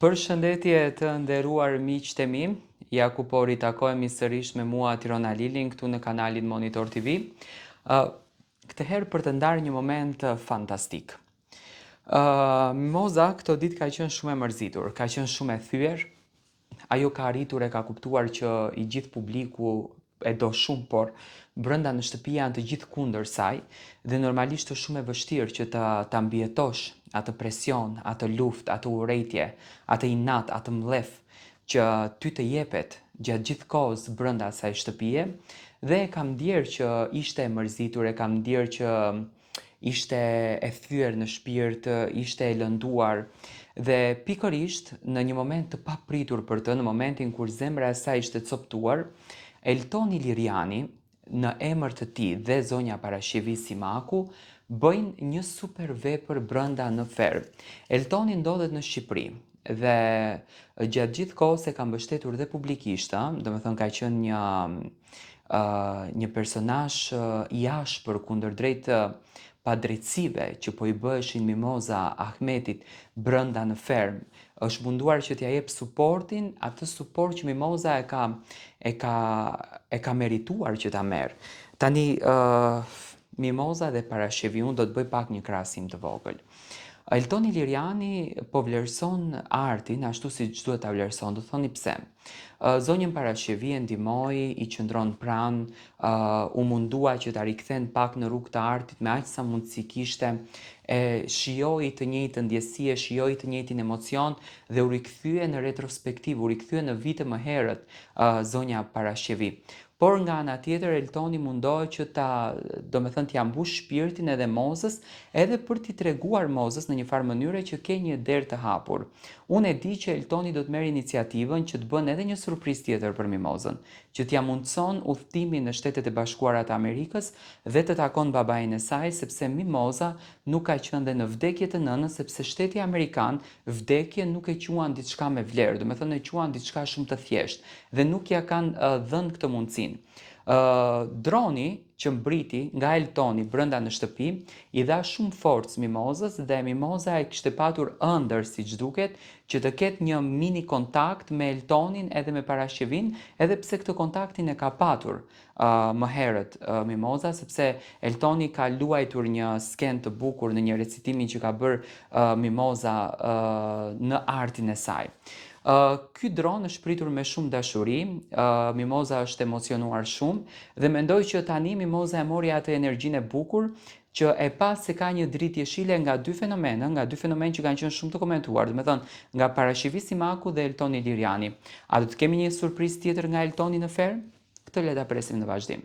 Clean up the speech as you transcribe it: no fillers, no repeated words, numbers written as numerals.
Përshëndetje të nderuar miqtë e mi, ja ku po ritakojemi sërish me mua Tirona Lilin këtu në kanalin Monitor TV. Këtë herë për të ndarë një moment fantastik. Mimoza këto ditë ka qenë shumë e mërzitur, ka qenë shumë e thyer. Ajo ka arritur e ka kuptuar që i gjithë publiku e do shumë, por brenda në shtëpi janë të gjithë kundër saj dhe normalisht është shumë e vështirë që ta mbijetosh atë presion, atë luftë, atë urrejtje, atë inat, atë mllef që ty të jepet gjatë gjithë kohës brenda asaj shtëpie, dhe e kam ndjerë që ishte e mërzitur, e kam ndjerë që ishte e thyer në shpirt, ishte e lënduar. Dhe pikërisht në një moment të papritur për të, në momentin kur zemra e saj ishte coptuar, Eltoni Liriani, në emër të tij dhe zonja Parashivi Simaku, bëjnë një super vepër brenda në Fer. Eltoni ndodhet në Shqipëri dhe gjatë gjithë kohës e ka mbështetur dhe publikisht, domethënë ka qenë një personazh i ashpër kundërdrejt padrejtësive që po i bëheshin Mimoza Ahmetit brenda në Ferm. Është munduar që t'ja jep suportin, atë suport që Mimoza e ka merituar që ta merr. Tani Mimoza dhe Parashiviun do të bëj pak një krahasim të vogël. Eltoni Liriani po vlerëson artin ashtu siç duhet ta vlerëson, do thoni pse. Zonjën Parashivi e ndihmoi, i qëndron pranë, u mundua që ta rikthen pak në rrugë të artit me aq sa mundësi kishte, e shijoi të njëjtën ndjesi, e shijoi të njëjtin emocion dhe u rikthye në retrospektivë, u rikthye në vite më herët zonja Parashivi. Por nga ana tjetër Eltoni mundohet që t'ia mbush shpirtin edhe Mozës, edhe për t'i treguar Mozës në një farë mënyre që ke një derë të hapur. Unë e di që Eltoni do të merr iniciativën që të bën edhe një surprizë tjetër për Mimozën, që t'ia mundson udhëtimin në Shtetet e Bashkuara të Amerikës dhe të takon babain e saj, sepse Mimoza nuk ka qenë dhe në vdekje të nënës, sepse shteti amerikan vdekje nuk e quan diçka me vlerë, domethënë e quan diçka shumë të thjeshtë dhe nuk ja kanë dhënë këtë mundësinë. Droni që mbriti nga Eltoni brenda në shtëpi i dha shumë forcë Mimozës dhe Mimoza e kishte patur ëndër, siç duket, që të ketë një mini kontakt me Eltonin edhe me Parashivin, edhe pse këtë kontaktin e ka patur më herët Mimoza, sepse Eltoni ka luajtur një sken të bukur në një recitimin që ka bërë Mimoza në artin e saj. Ky dron është pritur me shumë dashuri, Mimoza është emocionuar shumë dhe mendoj që tani Mimoza e mori atë energjinë e bukur që e pa se ka një dritë jeshile nga dy fenomen që kanë qenë shumë të komentuar, domethënë nga Parashivi Simaku dhe Eltoni Liriani. A do të kemi një surprizë tjetër nga Eltoni në Fer? Këtë le ta presim në vazhdim.